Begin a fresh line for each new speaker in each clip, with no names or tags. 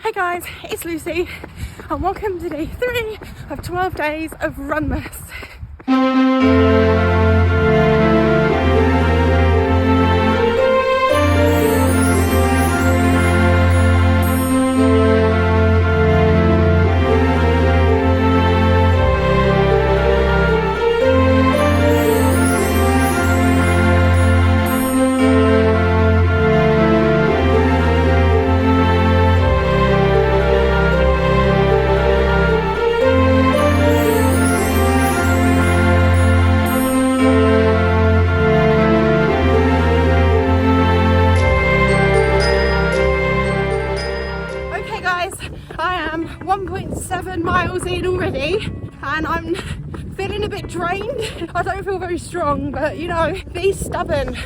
Hey guys, it's Lucy and welcome to day 3 of 12 days of Runmas. I am 1.7 miles in already and I'm feeling a bit drained. I don't feel very strong, but you know, be stubborn.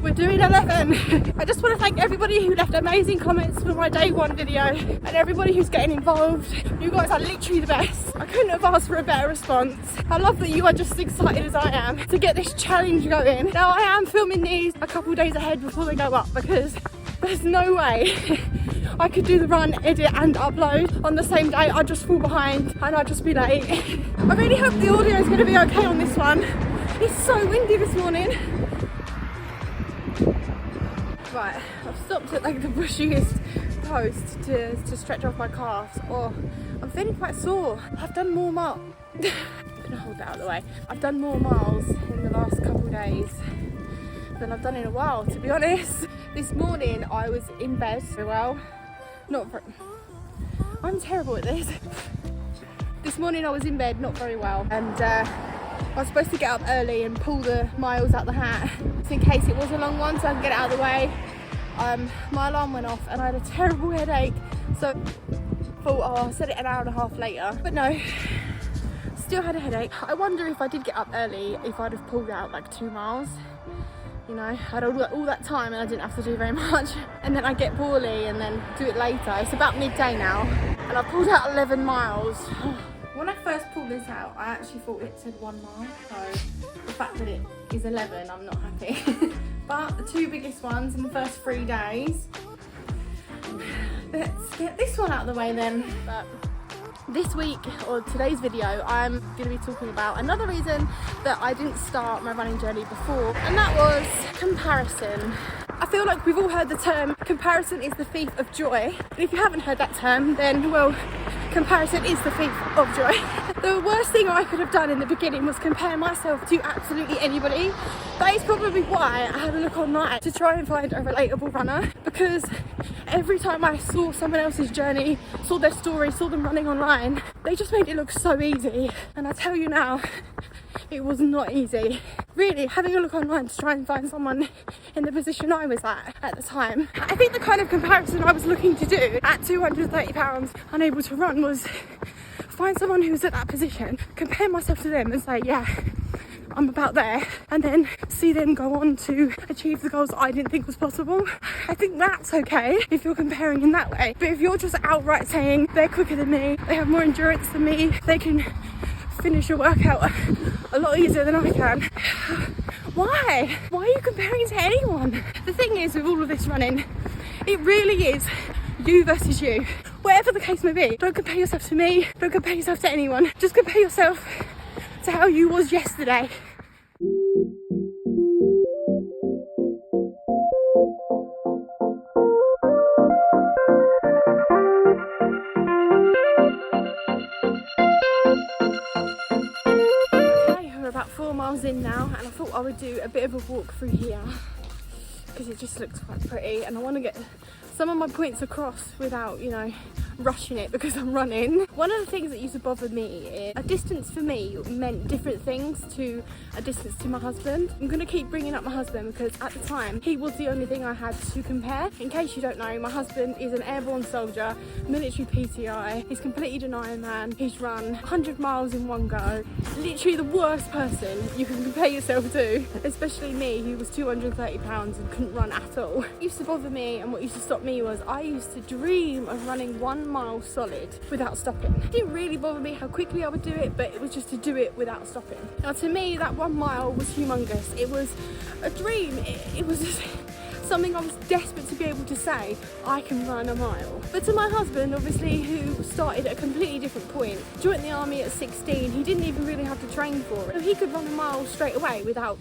We're doing 11. I just want to thank everybody who left amazing comments for my day 1 video and everybody who's getting involved. You guys are literally the best. I couldn't have asked for a better response. I love that you are just as excited as I am to get this challenge going. Now I am filming these a couple days ahead before they go up because there's no way I could do the run, edit and upload on the same day. I'd just fall behind and I'd just be late. I really hope the audio is going to be okay on this one. It's so windy this morning. Right, I've stopped at like the bushiest post to stretch off my calves. Oh, I'm feeling quite sore. I've done more miles. I'm gonna hold that out of the way. I've done more miles in the last couple of days than I've done in a while, to be honest. This morning I was in bed very well. I'm terrible at this. This morning I was in bed not very well and I was supposed to get up early and pull the miles out the hat just in case it was a long one so I can get it out of the way. My alarm went off and I had a terrible headache, so I thought, oh, I'll set it an hour and a half later, but no, still had a headache. I wonder if I did get up early if I'd have pulled out like 2 miles. You know, I had all that time and I didn't have to do very much, and then I get poorly and then do it later. It's about midday now and I pulled out 11 miles. When I first pulled this out, I actually thought it said 1 mile, so the fact that it is 11, I'm not happy. But the 2 biggest ones in the first 3 days. Let's get this one out of the way then. But this week, or today's video, I'm going to be talking about another reason that I didn't start my running journey before, and that was comparison. I feel like we've all heard the term comparison is the thief of joy, and if you haven't heard that term, then well, comparison is the thief of joy. The worst thing I could have done in the beginning was compare myself to absolutely anybody. That is probably why I had a look online to try and find a relatable runner, because every time I saw someone else's journey, saw their story, saw them running online, they just made it look so easy. And I tell you now, it was not easy. Really, having a look online to try and find someone in the position I was at the time. I think the kind of comparison I was looking to do at 230 pounds, unable to run, was find someone who's at that position, compare myself to them and say, yeah, I'm about there, and then see them go on to achieve the goals that I didn't think was possible. I think that's okay if you're comparing in that way, but if you're just outright saying they're quicker than me, they have more endurance than me, they can finish a workout a lot easier than I can, why are you comparing to anyone? The thing is with all of this running, it really is you versus you. Whatever the case may be, don't compare yourself to me, don't compare yourself to anyone, just compare yourself to how you was yesterday. Okay, we're about 4 miles in now and I thought I would do a bit of a walk through here because it just looks quite pretty and I want to get some of my points across without, you know, rushing it because I'm running. One of the things that used to bother me is a distance for me meant different things to a distance to my husband. I'm going to keep bringing up my husband because at the time he was the only thing I had to compare. In case you don't know, my husband is an airborne soldier, military PTI, he's completely denying man, he's run 100 miles in one go. Literally the worst person you can compare yourself to, especially me who was 230 pounds and couldn't run at all. What used to bother me and what used to stop me was I used to dream of running 1 mile solid without stopping. It didn't really bother me how quickly I would do it, but it was just to do it without stopping. Now to me that 1 mile was humongous. It was a dream. It was just something I was desperate to be able to say, I can run a mile. But to my husband, obviously, who started at a completely different point, joined the army at 16, he didn't even really have to train for it. So he could run a mile straight away without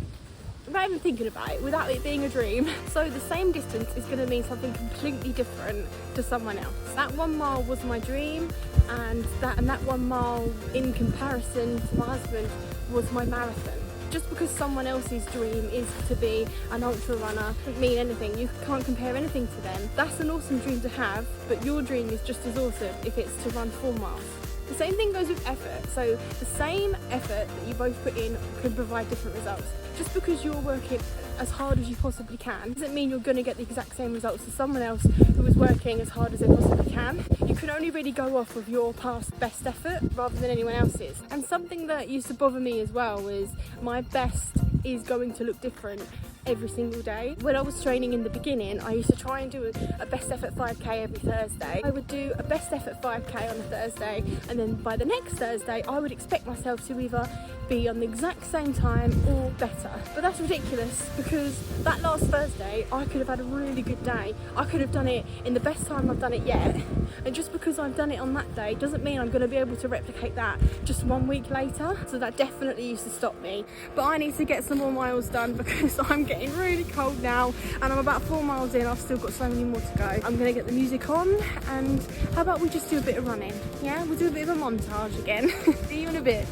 even thinking about it, without it being a dream. So the same distance is going to mean something completely different to someone else. That 1 mile was my dream, and that 1 mile in comparison to my husband was my marathon. Just because someone else's dream is to be an ultra runner doesn't mean anything. You can't compare anything to them. That's an awesome dream to have, but your dream is just as awesome if it's to run 4 miles. The same thing goes with effort. So the same effort that you both put in can provide different results. Just because you're working as hard as you possibly can doesn't mean you're going to get the exact same results as someone else who is working as hard as they possibly can. You can only really go off of your past best effort rather than anyone else's. And something that used to bother me as well is my best is going to look different every single day. When I was training in the beginning, I used to try and do a best effort 5k every Thursday. I would do a best effort 5k on a Thursday, and then by the next Thursday I would expect myself to either be on the exact same time or better. But that's ridiculous, because that last Thursday I could have had a really good day. I could have done it in the best time I've done it yet, and just because I've done it on that day doesn't mean I'm going to be able to replicate that just 1 week later. So that definitely used to stop me. But I need to get some more miles done because I'm getting really cold now, and I'm about 4 miles in. I've still got so many more to go. I'm gonna get the music on, and how about we just do a bit of running? Yeah, we'll do a bit of a montage again. See you in a bit.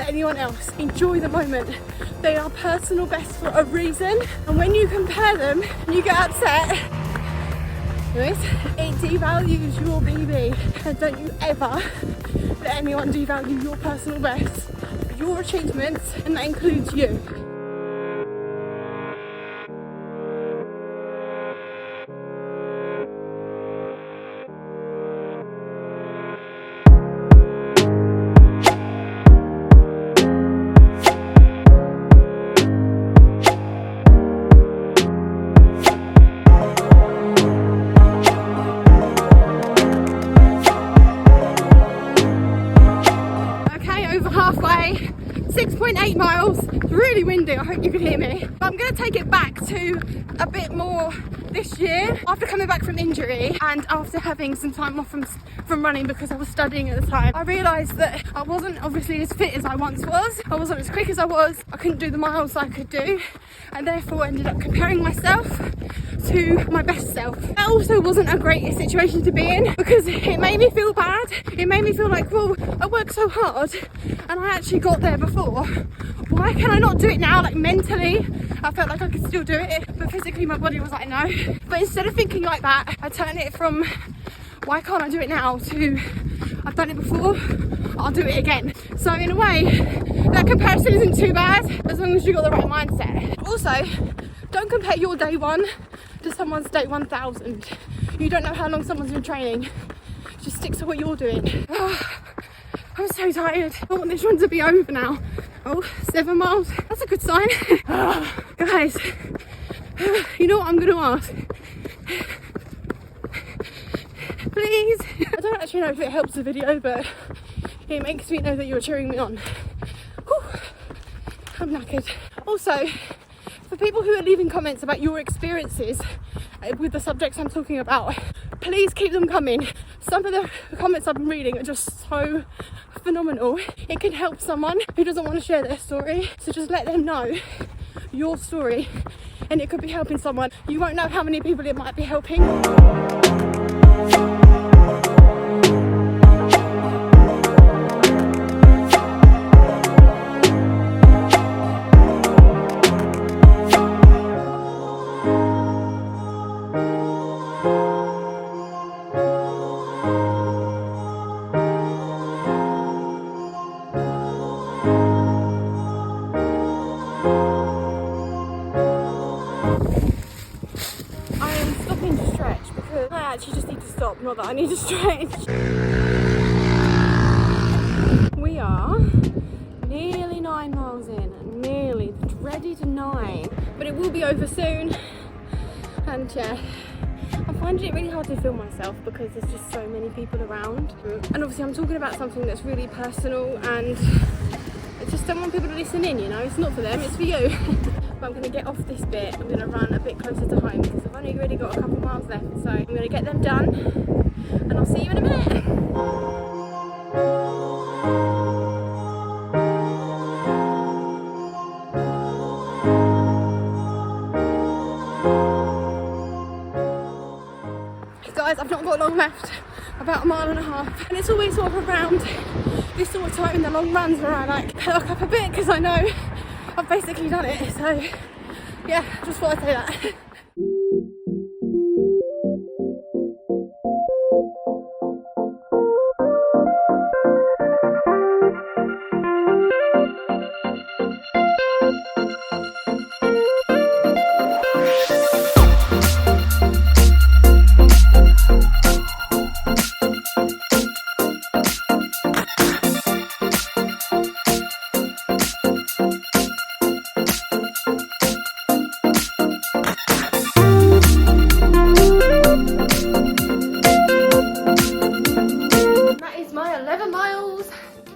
Anyone else. Enjoy the moment. They are personal best for a reason, and when you compare them and you get upset, it devalues your PB. And don't you ever let anyone devalue your personal best, your achievements, and that includes you. Halfway, 6.8 miles, it's really windy, I hope you can hear me. But I'm going to take it back to a bit more this year, after coming back from injury and after having some time off from running because I was studying at the time. I realised that I wasn't obviously as fit as I once was, I wasn't as quick as I was, I couldn't do the miles I could do, and therefore ended up comparing myself to my best self. That also wasn't a great situation to be in, because it made me feel bad. It made me feel like, well, I worked so hard and I actually got there before. Why can I not do it now? Like mentally, I felt like I could still do it, but physically my body was like, no. But instead of thinking like that, I turned it from, why can't I do it now, to, I've done it before, I'll do it again. So in a way, that comparison isn't too bad, as long as you've got the right mindset. Also, don't compare your day one to someone's day 1000. You don't know how long someone's been training. Just stick to what you're doing. Oh, I'm so tired. I want this run to be over now. Oh, 7 miles. That's a good sign. Oh, guys, you know what I'm going to ask? Please. I don't actually know if it helps the video, but it makes me know that you're cheering me on. Whew. I'm knackered. Also, for people who are leaving comments about your experiences with the subjects I'm talking about, please keep them coming. Some of the comments I've been reading are just so phenomenal. It can help someone who doesn't want to share their story, so just let them know your story, and it could be helping someone. You won't know how many people it might be helping. I need to stretch. We are nearly 9 miles in, nearly, the dreaded 9, but it will be over soon. And yeah, I'm finding it really hard to film myself because there's just so many people around. And obviously I'm talking about something that's really personal and I just don't want people to listen in, you know, it's not for them, it's for you. But I'm going to get off this bit, I'm going to run a bit closer to home because I've only really got a couple miles left, so I'm going to get them done and I'll see you in a minute. Guys, I've not got long left, about 1.5 miles, and it's always sort of around this sort of time in the long runs where I like perk up a bit because I know I've basically done it. So yeah, just thought I'd say that.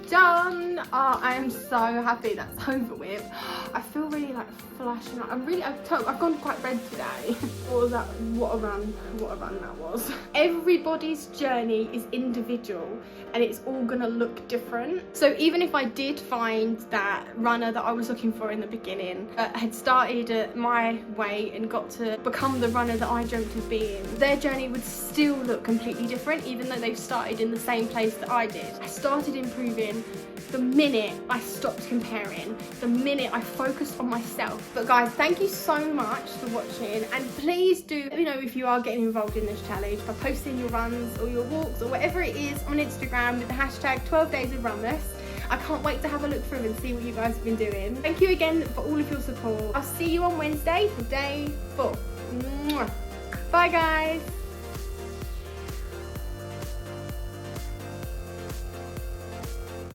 Done. Oh, I am so happy that's over with. I feel really like flashing up. I've gone quite red today. What was that? What a run that was. Everybody's journey is individual and it's all gonna look different. So even if I did find that runner that I was looking for in the beginning, had started at my weight and got to become the runner that I dreamt of being, their journey would still look completely different even though they've started in the same place that I did. I started improving the minute I stopped comparing, the minute I focused on myself. But guys, thank you so much for watching, and please do let me know if you are getting involved in this challenge by posting your runs or your walks or whatever it is on Instagram with the hashtag 12 Days of Runmas. I can't wait to have a look through and see what you guys have been doing. Thank you again for all of your support. I'll see you on Wednesday for day 4. Mwah. Bye guys.